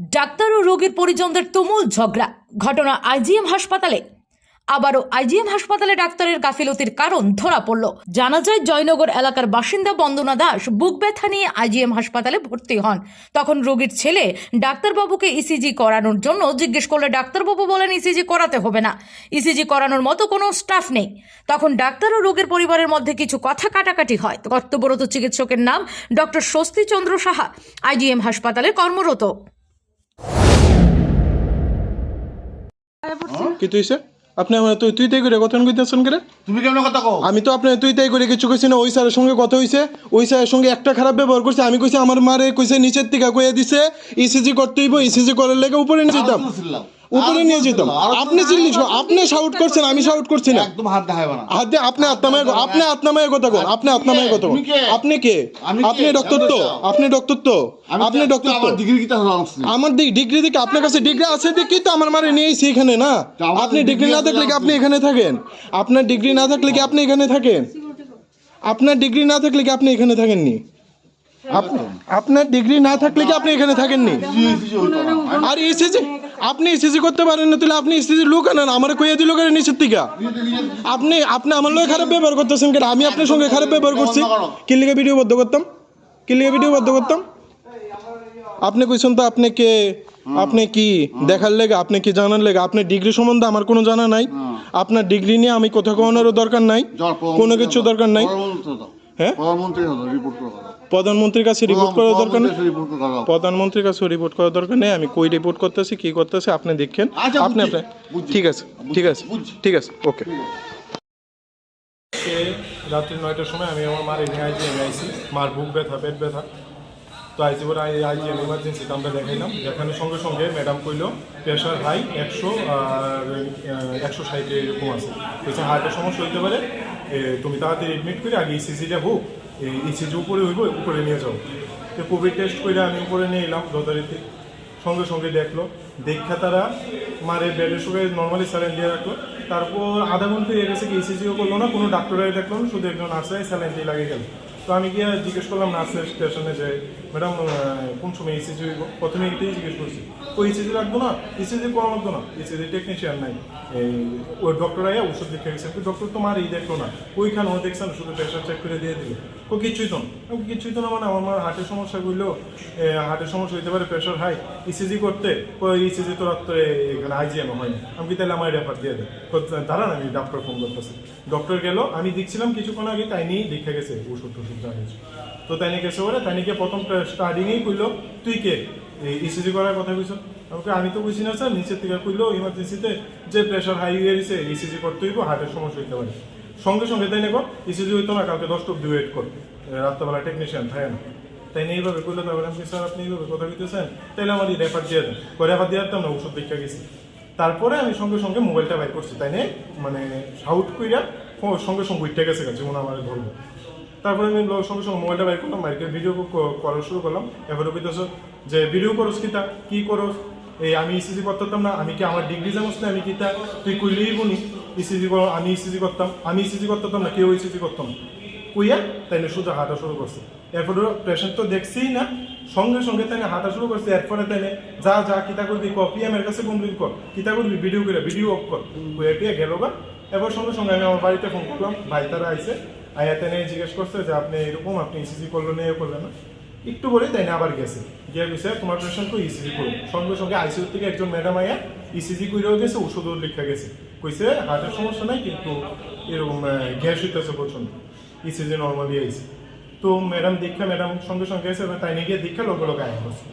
Doctor ও রোগীর পরিজনদের তুমুল ঝগড়া। ঘটনা আইজিএম হাসপাতালে। আবারও আইজিএম হাসপাতালে ডাক্তারের গাফিলতির কারণ ধরা পড়ল। জানা যায়, জয়নগর এলাকার বাসিন্দা বন্দনা দাস বুক ব্যথা নিয়ে আইজিএম হাসপাতালে ভর্তি হন। তখন রোগীর ছেলে ডাক্তারবাবুকে ইসিজি করানোর জন্য জিজ্ঞেস করলে ডাক্তারবাবু বলেন ইসিজি করাতে হবে না, ইসিজি করানোর মতো কোনো স্টাফ নেই। তখন ডাক্তার ও রোগীর পরিবারের মধ্যে কিছু কথা কাটাকাটি হয়। কর্তব্যরত চিকিৎসকের নাম ডক্টর স্বস্তি চন্দ্র সাহা, আইজিএম হাসপাতালে কর্মরত। কি তুইছে আপনি আমার তুই তাই করে কথা কইতেছেন কেন? তুমি কেমন কথা কও? আমি তো আপনার তুই তাই করে কিছু কইছি না। ওই স্যারের সঙ্গে কথা হইছে, ওই স্যারের সঙ্গে একটা খারাপ ব্যবহার করছে। আমি কইছি আমার মারে কইছে নিচের থেকে কইয়া দিছে ইসিজি করতে হইব, ইসিজি করার লেগে উপরে নিয়ে যেতাম, উপরে নিয়ে যেতাম। আপনি চিল্লি, আপনি শাউট করছেন, আমি শাউট করছি না। একদম হাত দেখাইবা না। হাত দিয়ে আপনি আত্মামায়, আপনি আত্মামায় কথা কন, আপনি আত্মামায় কথা কন। আপনি কে? আপনি ডক্টর তো, আপনি ডক্টর তো, আপনি ডক্টর তো। আমার ডিগ্রি কি তাহলে আছে? আমার ডিগ্রি দেখে আপনার কাছে ডিগ্রি আছে দেখি তো আমার মারে নিয়েছি এখানে না। আপনি ডিগ্রি না থাকলে কি আপনি এখানে থাকেন? আপনার ডিগ্রি না থাকলে কি আপনি এখানে থাকেন? আপনার ডিগ্রি না থাকলে কি আপনি এখানে থাকেননি? আপনার ডিগ্রি না থাকলে কি আপনি এখানে থাকেননি? আর ইসিজি আপনি ইসিজি করতে পারেন না, তাহলে আপনি ইসিজি লোক আনেন, আমার কইয়া দিল কেন নিচের থেকে? আপনি আপনি আমার লোক খারাপ ব্যবহার করতেছেন কেন? আমি আপনার সঙ্গে খারাপ ব্যবহার করছি? কি লিগে ভিডিও বদ্ধ করতাম? কি লিগে ভিডিও বদ্ধ করতাম? আপনি কইছেন তো আপনি কে, আপনি কি দেখার লেগে, আপনি কি জানার লেগে? আপনার ডিগ্রি সম্বন্ধে আমার কোনো জানা নাই। আপনার ডিগ্রি নিয়ে আমি কথা কওয়ানোরও দরকার নাই, কোনো কিছু দরকার নাই। হ্যাঁ, প্রধানমন্ত্রীর কাছে রিপোর্ট করার দরকার নেই। প্রধানমন্ত্রীর কাছে রিপোর্ট করার দরকার নেই। আমি কই রিপোর্ট করতেছি, কি করতেছি আপনি দেখেন। আপনি আপনি ঠিক আছে, ঠিক আছে, ঠিক আছে, ওকে। রাত্রি 9টার সময় আমি আমার মার এখানে আইছি, মার বুক ব্যথা, পেট ব্যথা। তো আইসি পরে আইজিএম ইমার্জেন্সিতে আমরা দেখাইলাম। দেখানোর সঙ্গে সঙ্গে ম্যাডাম কইল প্রেশার হাই 100 আর 160 এরকম আছে। বলছে হার্টের সমস্যা হইতে পারে, তুমি তাড়াতাড়ি এডমিট করে আগে ইসিজিটা হোক, ইসিজি উপরে হইব, উপরে নিয়ে যাও। তো কোভিড টেস্ট করে আমি উপরে নিয়ে এলাম যথারীতি। সঙ্গে সঙ্গে দেখলো, দেখা তারা মারে বেডের সঙ্গে নর্মালি স্যালাইন দিয়ে রাখলো। তারপর আধা ঘন্টা হয়ে গেছে কি ইসিজিও করলো না, কোনো ডাক্তাররাই দেখলো না, শুধু একজন নার্সারাই স্যালাইন দিয়ে লাগিয়ে গেল। তো আমি গিয়ে জিজ্ঞেস করলাম নার্সের স্টেশনে যে ম্যাডাম কোন সময় ইসিজি হইব? প্রথমে এটাই জিজ্ঞেস করছি। ওই ইসিজি লাগতো না, ইসিজি করা লাগতো না, ইসিজি টেকনিশিয়ান নাই। ওই ডক্টর আয়া ওষুধ লিখে গেছে। ডক্টর তো মার দেখলো না, ওইখানে ও দেখছে না, শুধু প্রেশার চেক করে দিয়ে দিল। ও কিচ্ছুই তো না, কিচ্ছুই তো না। মানে আমার মার হার্টের সমস্যা করলো, হার্টের সমস্যা হইতে পারে, প্রেশার হাই, ইসিজি করতে ইসিজি তো রাত্রে এখানে আইজিএম হয় না। আমি কি তাহলে আমার রেফার দিয়ে দেয়? দাঁড়ান আমি ডক্টর ফোন করতেছি। ডক্টর গেল, আমি দেখছিলাম কিছুক্ষণ আগে, তাই নিয়েই লিখে গেছে ওষুধ টষুধ জানিয়েছে। তো তাই নিয়ে গেছে ওরা, তাই নিয়ে প্রথম স্টার্টিংয়েই কইলো তুই কে ইসিজি করার কথা কইছ? আমাকে আমি তো বুঝি না স্যার, নিচের থেকে কইলো ইমার্জেন্সিতে যে প্রেশার হাই হয়ে গেছে, ইসিজি করতে হইব, হার্টের সমস্যা হইতে পারে। সঙ্গে সঙ্গে তাই নেব ইসিজি হইতো না, কালকে 10টা অব্দি ওয়েট কর, রাত্রেবেলা টেকনিশিয়ান থাকে না। তাই নিয়ে এইভাবে কইলো। তারপরে আমি স্যার আপনি এইভাবে কথা কইতেছেন, তাইলে আমার রেফার দিয়ে দেন। রেফার দিয়ে দিতাম না, ওষুধ দেখা গেছি। তারপরে আমি সঙ্গে সঙ্গে মোবাইলটা বাইর করছি, তাই নিয়ে মানে শাউট কইরা সঙ্গে সঙ্গে উঠতে গেছে যেমন আমার ধরবো। তারপরে আমি সঙ্গে সঙ্গে মোবাইলটা বাইর করলাম, বাইকে ভিডিও করা শুরু করলাম। এবারে কইতেছ যে ভিডিও করস কিতা, কি করস? এই আমি ইসিজি করতাম না, আমি কি আমার ডিগ্রি জানোস না? আমি কিতা তুই কইলেই বলি ইসিজি কর, আমি ইসিজি করতাম, আমি ইসিজি করতাম না, কেউ ইসিজি করতাম না। কইয়া তাই সোজা হাঁটা শুরু করছে। এরপরে পেশেন্ট তো দেখছেই না, সঙ্গে সঙ্গে তাই হাঁটা শুরু করছে। এরপরে তাই যা যা কিতা করবি ক, পিএমের কাছে কমপ্লেন কর, কিতা করবি ভিডিও করে, ভিডিও অফ কর। কইয়া গেল গা। এবার সঙ্গে সঙ্গে আমি আমার বাড়িতে ফোন করলাম, ভাই তারা আইসে, আয়াতে নিয়ে জিজ্ঞেস করছে যে আপনি এরকম, আপনি ইসিজি করলো না, করলেন না। একটু বলে তাই না আবার গেছে, গিয়ে গেছে তোমার পেশেন্টকে ইসিজি করো। সঙ্গে সঙ্গে আইসিইউ থেকে একজন ম্যাডাম আয়া ইসিজি করেও গেছে, ওষুধও লেখা গেছে। কইছে হার্টের সমস্যা নাই, কিন্তু এরকম গ্যাস হইতেছে প্রচন্ড, ইসিজি নর্মালি আইসি। তো ম্যাডাম দীক্ষা, ম্যাডাম সঙ্গে সঙ্গে গেছে, তাই নিয়ে গিয়ে দীক্ষা লোক আয়া করছে।